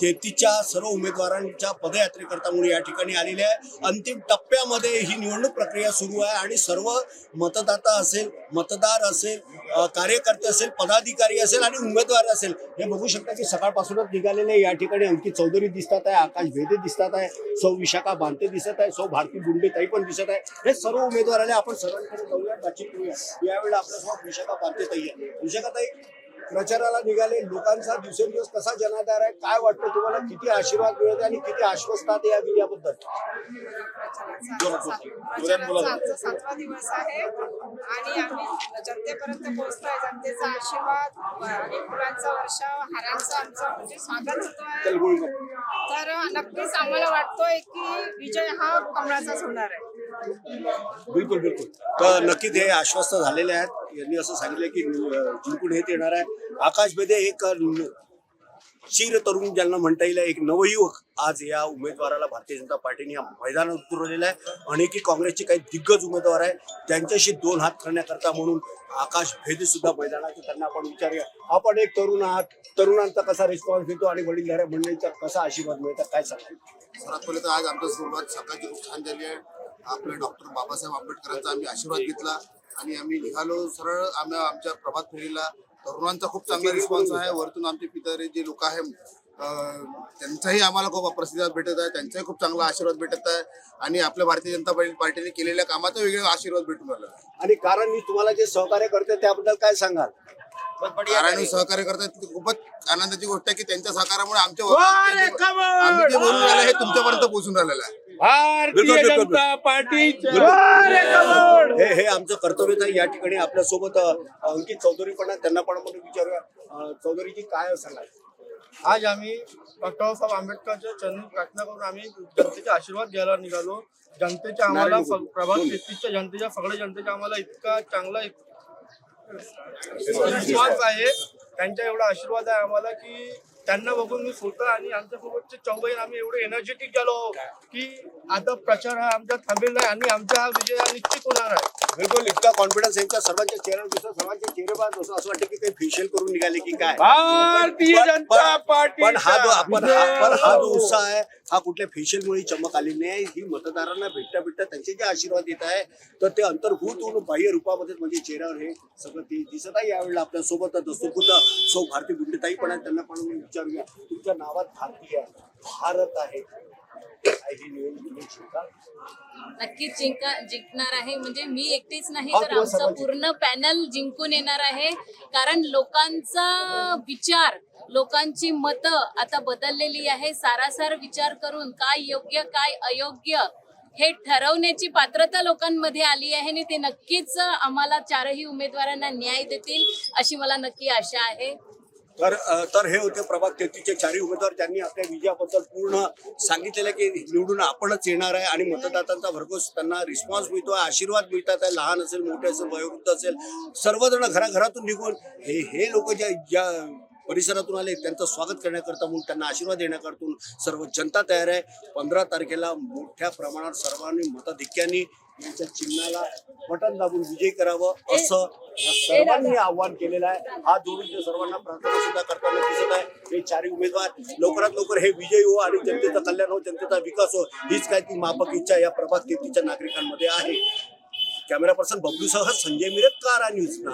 तेहतीसच्या सर्व उमेदवारांच्या पदयात्रेकरता म्हणून या ठिकाणी आलेले आहे। अंतिम टप्प्यामध्ये ही निवडणूक प्रक्रिया सुरू आहे आणि सर्व मतदाता असेल, मतदार असेल, कार्यकर्ते असेल, पदाधिकारी असेल आणि उमेदवार असेल, हे बघू शकता की सकाळपासूनच निघालेले या ठिकाणी अंकित चौधरी दिसतात आहे, आकाश भेदे दिसतात आहे, सौ विशाखा बांते दिसत आहे, सौ भारती बुंडे ताई पण दिसत आहे। हे सर्व उमेदवार आले। आपण सर्वांकडे जाऊया, बातचीत करूया। यावेळेला आपल्यासोबत विशाखा बांते ताई आहे। विशाखा ताई, प्रचाराला निघाले, लोकांचा दिवसेंदिवस कसा जनाधार आहे, काय वाटतं तुम्हाला, किती आशीर्वाद मिळत आणि किती आश्वस्तात या विजयाबद्दल? आमचा 7वा दिवस आहे आणि आम्ही जनतेपर्यंत पोहोचतोय। जनतेचा आशीर्वाद आणि फुलांचा वर्षाव, हारांचा आमचं म्हणजे स्वागत होतोय। तर नक्कीच आम्हाला वाटतोय की विजय हा कमळाचाच होणार आहे। बिलकुल बिलकुल। तर नक्कीच हे आश्वस्त झालेले आहेत। यांनी असं सांगितलं की जिंकून हे येणार आहे। आकाश भेदे एक चिर तरुण ज्यांना म्हणता येईल, एक नवयुवक आज या उमेदवाराला भारतीय जनता पार्टीने या मैदानात उतरवलेला आहे। अनेक काँग्रेसचे काही दिग्गज उमेदवार आहेत, त्यांच्याशी दोन हात करण्याकरता म्हणून आकाश भेदे सुद्धा मैदानात आहे। त्यांना आपण विचारूया, आपण एक तरुण आहात, तरुणांचा कसा रिस्पॉन्स मिळतो आणि वडीलधाऱ्या मंडळीचा कसा आशीर्वाद मिळतात, काय सांगाल? सर्वात पहिले तर आज आमच्या सुरुवात सकाळची खूप छान झाली आहे। आपल्या डॉक्टर बाबासाहेब आंबेडकरांचा आम्ही आशीर्वाद घेतला आणि आम्ही निघालो सरळ आमच्या प्रभात फेरीला। तरुणांचा खूप चांगला रिस्पॉन्स आहे। वरतून आमचे पितरे जे लोक आहेत त्यांचाही आम्हाला खूप प्रतिसाद भेटत आहे, त्यांचाही खूप चांगला आशीर्वाद भेटत आहे आणि आपल्या भारतीय जनता पार्टीने केलेल्या कामाचा वेगळा आशीर्वाद भेटून आला। आणि कारण मी तुम्हाला जे सहकार्य करते त्याबद्दल काय सांगाल? कारण सहकार्य करतात खूपच आनंदाची गोष्ट आहे की त्यांच्या सहकार्यामुळे आम्ही जे बोलून राहिलो हे तुमच्यापर्यंत पोहोचून राहिलेलं आहे। भारतीय जनता पार्टी हे आमचं कर्तव्य आहे। या ठिकाणी आपल्या सोबत अंकित चौधरी पण आहेत, त्यांना पण आपण विचारूया। चौधरीजी, काय सांगाल? आज आम्ही डॉक्टर बाबासाहेब आंबेडकरच्या चरणी प्रार्थना करून आम्ही जनतेचा आशीर्वाद घ्यायला निघालो। जनतेच्या आम्हाला प्रभात 33च्या जनतेच्या सगळ्या जनतेच्या आम्हाला इतका चांगला विश्वास आहे, त्यांचा एवढा आशीर्वाद आहे आम्हाला की त्यांना बघून मी स्वतः आणि आमच्या सोबतचे चौघही आम्ही एवढे एनर्जेटिक झालो की आता प्रचार हा आमचा थांबेल नाही आणि आमचा हा विजय निश्चित होणार आहे। बिलकुल, इतका कॉन्फिडन्स यांच्या सर्वांच्या चेहऱ्यावर दिसतो। सर्वांचे चेहरे पाहत असं वाटतं की काही फेशियल करून निघाले की काय। भारतीय जनता पार्टी पण हा जो उत्साह आहे हा कुठल्या फेशियलमुळे चमक आलेली नाही। ही मतदारांना भेटता त्यांचे जे आशीर्वाद येत आहे तर ते अंतर्भूत होऊन बाह्य रूपामध्ये म्हणजे चेहऱ्यावर हे सगळं ते दिसत आहे। यावेळेला आपल्या सोबत दस्तुरखुद्द सौ भारती बुंडेताई पण आहेत, त्यांना पण विचारूया, तुमच्या नावात भारतीय आहे, भारत आहे, नक्कीच जिंकणार आहे। म्हणजे मी एकटीच नाही तर आमचा पूर्ण पॅनल जिंकून येणार आहे। कारण लोकांचा विचार, लोकांची मतं आता बदललेली आहे। सारासार विचार करून काय योग्य काय अयोग्य हे ठरवण्याची पात्रता लोकांमध्ये आली आहे आणि ते नक्कीच आम्हाला चारही उमेदवारांना न्याय देतील अशी मला नक्की आशा आहे। तर हे होते प्रभाग 33चे चारही उमेदवार, त्यांनी आपल्या विजयाबद्दल पूर्ण सांगितलेलं की निवडून आपणच येणार आहे आणि मतदातांचा भरघोस त्यांना रिस्पॉन्स मिळतो, आशीर्वाद मिळतात आहे। लहान असेल, मोठे असेल, वयोवृद्ध असेल, सर्वजण घराघरातून निघून हे लोक ज्या परिसरातून आले त्यांचं स्वागत करण्याकरता म्हणून त्यांना आशीर्वाद देण्याकरता सर्व जनता तयार आहे। 15 तारखेला मोठ्या प्रमाणात सर्वांनी मताधिक्याने यांच्या चिन्हाला बटन दाबून विजय करावं असं सर्वांनी आव्हान केलेलं आहे। हा जोडून ते सर्वांना प्रार्थना सुद्धा करताना दिसत आहे। हे चारही उमेदवार लवकरात लवकर हे विजयी हो आणि जनतेचं कल्याण हो, जनतेचा विकास हो, हीच काय ती माफक इच्छा या प्रभाग 33च्या नागरिकांमध्ये आहे। कॅमेरा पर्सन बबलूसह संजय मिरज, कारा न्यूज ना।